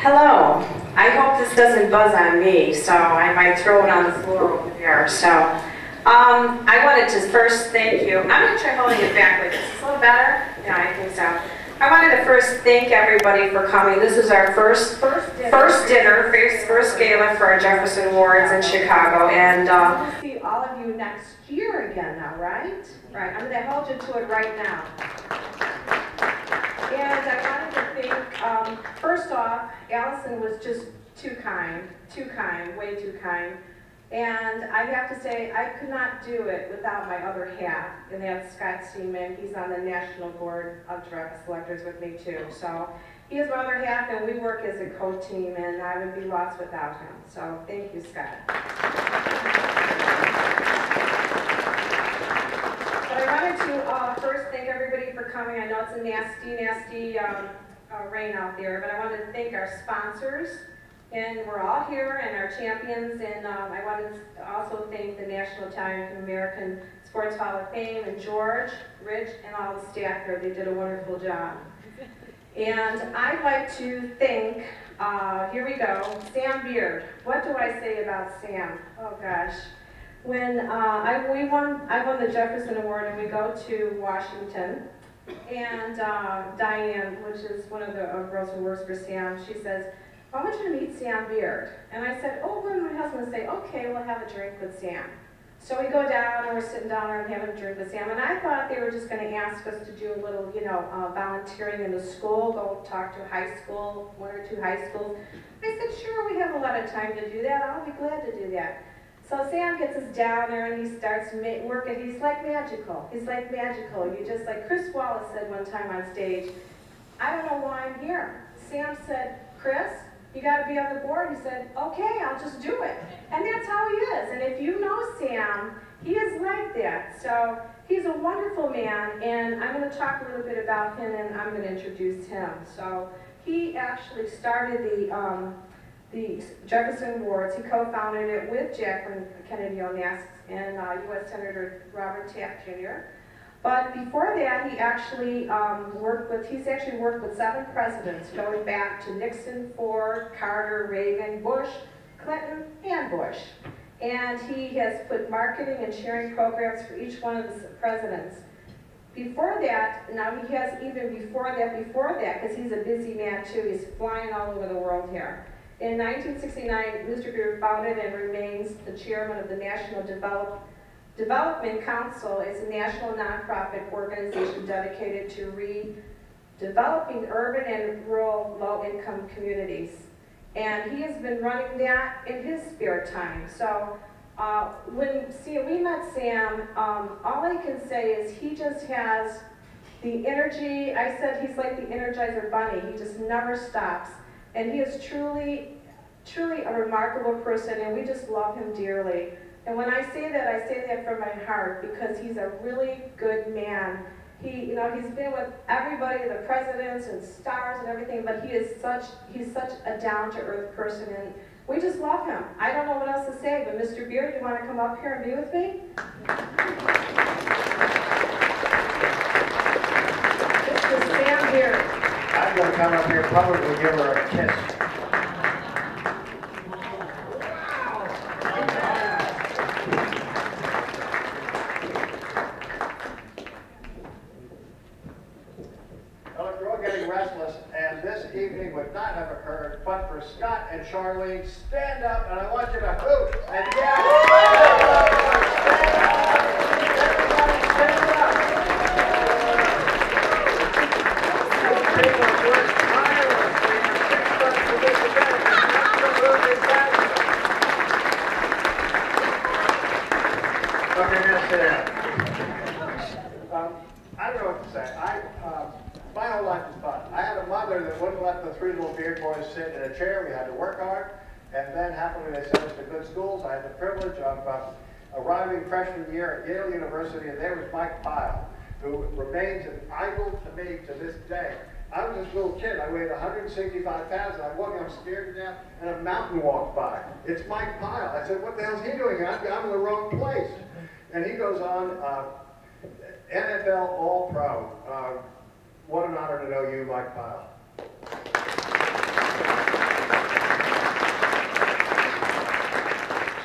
Hello. I hope this doesn't buzz on me, so I might throw it on the floor over there. So, I wanted to first thank you. I'm going to try holding it back like this. Is a little better? Yeah, I think so. I wanted to first thank everybody for coming. This is our first gala for our Jefferson Awards in Chicago, and we'll see all of you next year again now, right? Right. I'm going to hold you to it right now. And I wanted to thank, first off, Allison was just too kind, way too kind. And I have to say, I could not do it without my other half, and that's Scott Seaman. He's on the National Board of Direct Selectors with me too. So he is my other half, and we work as a co-team, and I would be lost without him. So thank you, Scott. But I wanted to first thank everybody for coming. I know it's a nasty rain out there, but I wanted to thank our sponsors. And we're all here, and our champions, and I wanted to also thank the National Italian American Sports Hall of Fame, and George, Rich, and all the staff here. They did a wonderful job. And I'd like to thank, here we go, Sam Beard. What do I say about Sam? Oh gosh. When I won the Jefferson Award, and we go to Washington, and Diane, which is one of the girls who works for Sam, she says, I want you to meet Sam Beard. And I said, oh, and my husband would say, okay, we'll have a drink with Sam. So we go down, and we're sitting down there and having a drink with Sam. And I thought they were just going to ask us to do a little, volunteering in the school, go talk to high school, 1 or 2 high schools. I said, sure, we have a lot of time to do that. I'll be glad to do that. So Sam gets us down there, and he starts working. He's like magical. He's like magical. You just, like Chris Wallace said one time on stage, I don't know why I'm here. Sam said, Chris, you got to be on the board. He said, okay, I'll just do it. And that's how he is. And if you know Sam, he is like that. So he's a wonderful man, and I'm going to talk a little bit about him, and I'm going to introduce him. So he actually started the Jefferson Awards. He co-founded it with Jacqueline Kennedy Onassis and U.S. Senator Robert Taft Jr. But before that, he actually worked with 7 presidents, going back to Nixon, Ford, Carter, Reagan, Bush, Clinton, and Bush. And he has put marketing and sharing programs for each one of the presidents. Before that, now he has even before that, because he's a busy man too, he's flying all over the world here. In 1969, Mr. Beard founded and remains the chairman of the National Development Council. Is a national nonprofit organization dedicated to redeveloping urban and rural low-income communities. And he has been running that in his spare time. So when we met Sam, all I can say is he just has the energy. I said he's like the Energizer Bunny. He just never stops. And he is truly a remarkable person, and we just love him dearly. And when I say that from my heart, because he's a really good man. He's been with everybody, the presidents and stars and everything, but he's such a down-to-earth person, and we just love him. I don't know what else to say, but Mr. Beard, you want to come up here and be with me? This is Sam Beard. I'm going to come up here, probably give her a kiss. Evening would not have occurred but for Scott and Charlene. Stand up, and I want you to hoot and yell. Stand up! Everybody stand up! Those people work tirelessly for 6 months to this event. Absolutely fabulous. Okay, now sit down. I don't know what to say. My whole life was fun. I had a mother that wouldn't let the 3 little Beard boys sit in a chair. We had to work hard. And then happily they sent us to good schools. I had the privilege of arriving freshman year at Yale University, and there was Mike Pyle, who remains an idol to me to this day. I was this little kid. I weighed 165 pounds, and I'm walking, I'm scared to death, and a mountain walked by. It's Mike Pyle. I said, what the hell is he doing here? I'm in the wrong place. And he goes on, NFL All-Pro. What an honor to know you, Mike Pyle.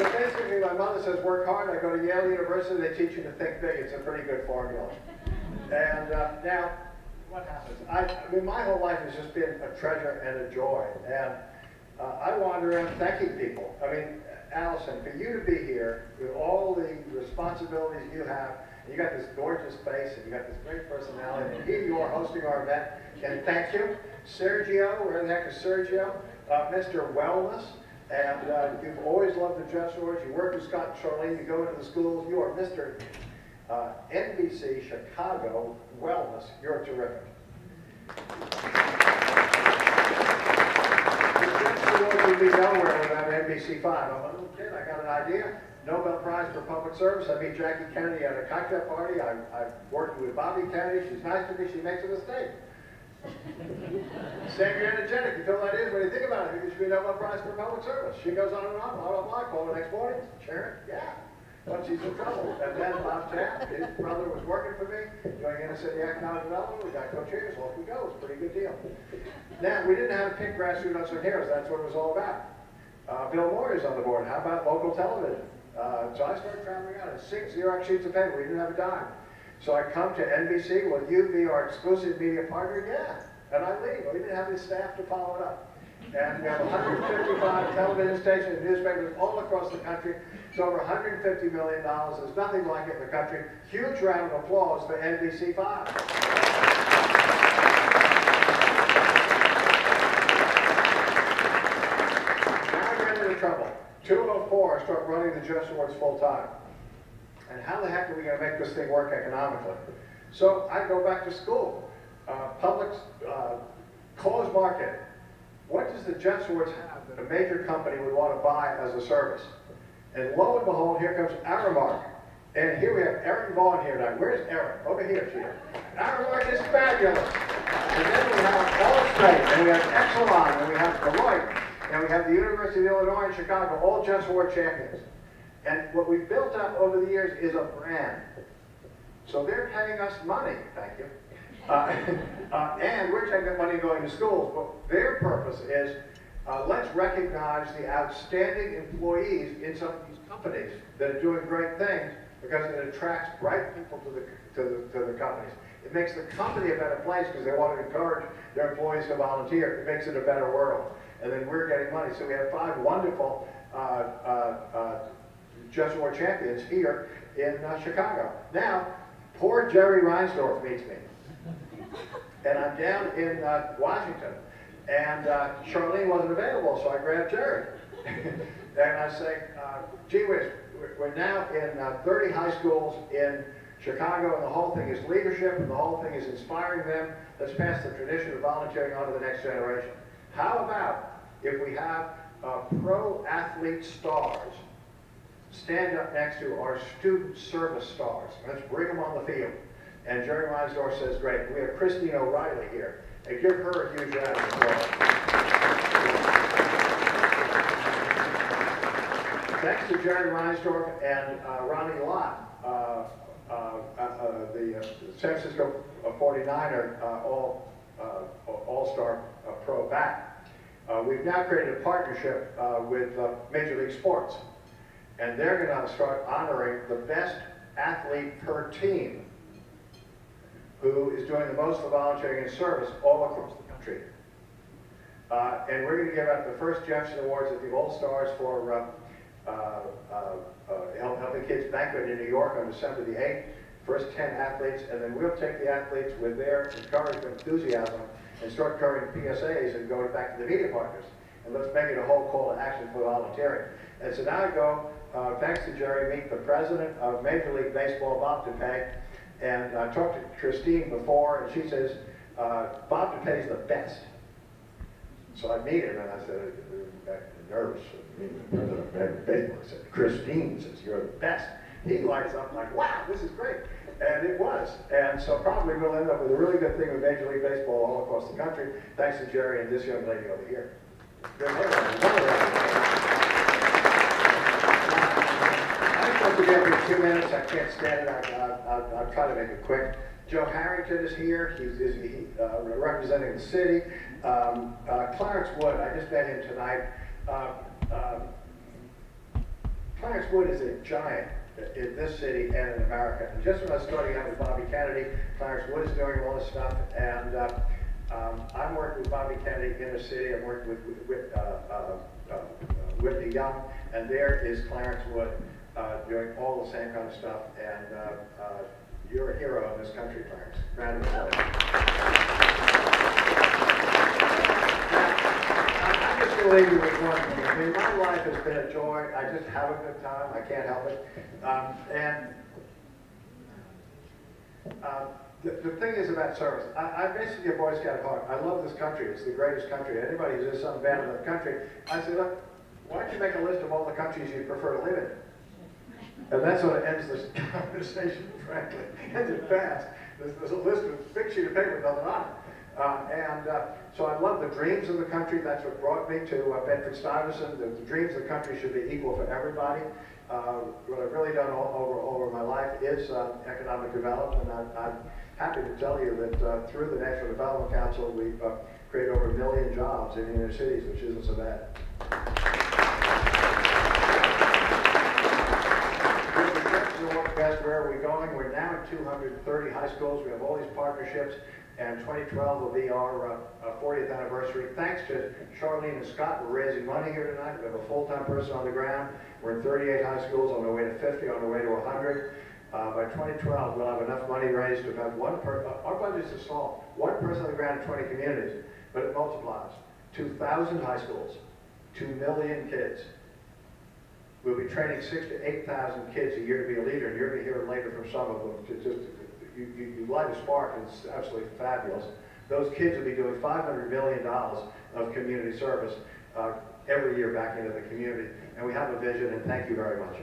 So basically, my mother says work hard. I go to Yale University. They teach you to think big. It's a pretty good formula. And now, what happens? I mean, my whole life has just been a treasure and a joy. And I wander around thanking people. I mean, Allison, for you to be here with all the responsibilities you have, you got this gorgeous face and you got this great personality, and here you are hosting our event, and thank you. Sergio, where the heck is Sergio? Mr. Wellness, and you've always loved the Jefferson Awards. You work with Scott and Charlene, you go into the schools. You are Mr. NBC Chicago Wellness. You're terrific. Would be nowhere without NBC5. I'm a little kid, I got an idea. Nobel Prize for Public Service. I meet Jackie Kennedy at a cocktail party. I've worked with Bobby Kennedy. She's nice to me. She makes a mistake. Same energetic. You know what that is when you think about it. It should be Nobel Prize for Public Service. She goes on and on, blah, blah, blah. Call the next morning. Sharon, yeah. But she's in trouble. And then Bob Taft, his brother was working for me, doing inner city economic development. We got co-chairs. Off we go. It's a pretty good deal. Now, we didn't have pink grassroots unsung heroes. That's what it was all about. Bill Moyer's on the board. How about local television? So I started traveling out and 6 Xerox sheets of paper. We didn't have a dime. So I come to NBC. Will you be our exclusive media partner? Yeah. And I leave. We didn't have any staff to follow it up. And we have 155 television stations and newspapers all across the country. It's over $150 million. There's nothing like it in the country. Huge round of applause for NBC5. Trouble. 204, I start running the Jefferson Awards full time. And how the heck are we going to make this thing work economically? So I go back to school. Public closed market. What does the Jefferson Awards have that a major company would want to buy as a service? And lo and behold, here comes Aramark. And here we have Erin Vaughn here tonight. Where's Erin? Over here, she is. Aramark is fabulous. And then we have Allstate, and we have Exelon, and we have Deloitte. And we have the University of Illinois in Chicago, all Jefferson Award champions. And what we've built up over the years is a brand. So they're paying us money, thank you. And we're taking that money going to schools. But their purpose is, let's recognize the outstanding employees in some of these companies that are doing great things, because it attracts bright people to the companies. It makes the company a better place because they want to encourage their employees to volunteer. It makes it a better world. And then we're getting money. So we have 5 wonderful Jefferson Award champions here in Chicago. Now, poor Jerry Reinsdorf meets me. And I'm down in Washington. And Charlene wasn't available, so I grabbed Jerry. And I say, gee whiz, we're now in 30 high schools in Chicago, and the whole thing is leadership, and the whole thing is inspiring them. Let's pass the tradition of volunteering on to the next generation. How about if we have pro athlete stars stand up next to our student service stars? Let's bring them on the field. And Jerry Reinsdorf says, great. We have Christine O'Reilly here. And give her a huge round of applause. Thanks to Jerry Reinsdorf and Ronnie Lott, the San Francisco 49er All-Star Pro back. We've now created a partnership with Major League Sports, and they're going to start honoring the best athlete per team who is doing the most for volunteering and service all across the country. And we're going to give out the first Jefferson Awards at the All-Stars for Helping Kids Banquet in New York on December the 8th. First 10 athletes, and then we'll take the athletes with their encouragement, enthusiasm, and start carrying PSAs and going back to the media partners. And let's make it a whole call to action for volunteering. And so now I go, thanks to Jerry, meet the president of Major League Baseball, Bob DePay. And I talked to Christine before, and she says, Bob DePay is the best. So I meet him, and I said, nervous, president of baseball. I said, Christine says, you're the best. He lights up like, wow, this is great. And it was. And so probably we'll end up with a really good thing with Major League Baseball all across the country, thanks to Jerry and this young lady over here. I'm supposed to get here 2 minutes. I can't stand it. I'll try to make it quick. Joe Harrington is here. He's representing the city. Clarence Wood, I just met him tonight. Clarence Wood is a giant in this city and in America. And just when I was starting out with Bobby Kennedy, Clarence Wood is doing all this stuff, and I'm working with Bobby Kennedy in the city. I'm working with Whitney Young, and there is Clarence Wood doing all the same kind of stuff. And you're a hero in this country, Clarence. Round of applause. I'm just going to leave you with one thing. I mean, my life has been a joy. I just have a good time. I can't help it. The thing is about service. I'm basically a Boy Scout at heart. I love this country. It's the greatest country. Anybody who says something bad about the country, I say, look, why don't you make a list of all the countries you prefer to live in? And that sort of ends this conversation, frankly. Ends it fast. There's a list of a big sheet of paper with nothing on it. So I love the dreams of the country. That's what brought me to Bedford-Stuyvesant. The dreams of the country should be equal for everybody. What I've really done over my life is economic development. I'm happy to tell you that through the National Development Council, we've created over 1 million jobs in inner cities, which isn't so bad. Where are we going? We're now at 230 high schools. We have all these partnerships, and 2012 will be our 40th anniversary. Thanks to Charlene and Scott, we're raising money here tonight. We have a full-time person on the ground. We're in 38 high schools, on our way to 50, on our way to 100. By 2012, we'll have enough money raised to have our budgets are small. One person on the ground in 20 communities, but it multiplies. 2,000 high schools, 2 million kids. We'll be training 6,000 to 8,000 kids a year to be a leader, and you're going to hear later from some of them. You light a spark, and it's absolutely fabulous. Those kids will be doing $500 million of community service every year back into the community. And we have a vision, and thank you very much.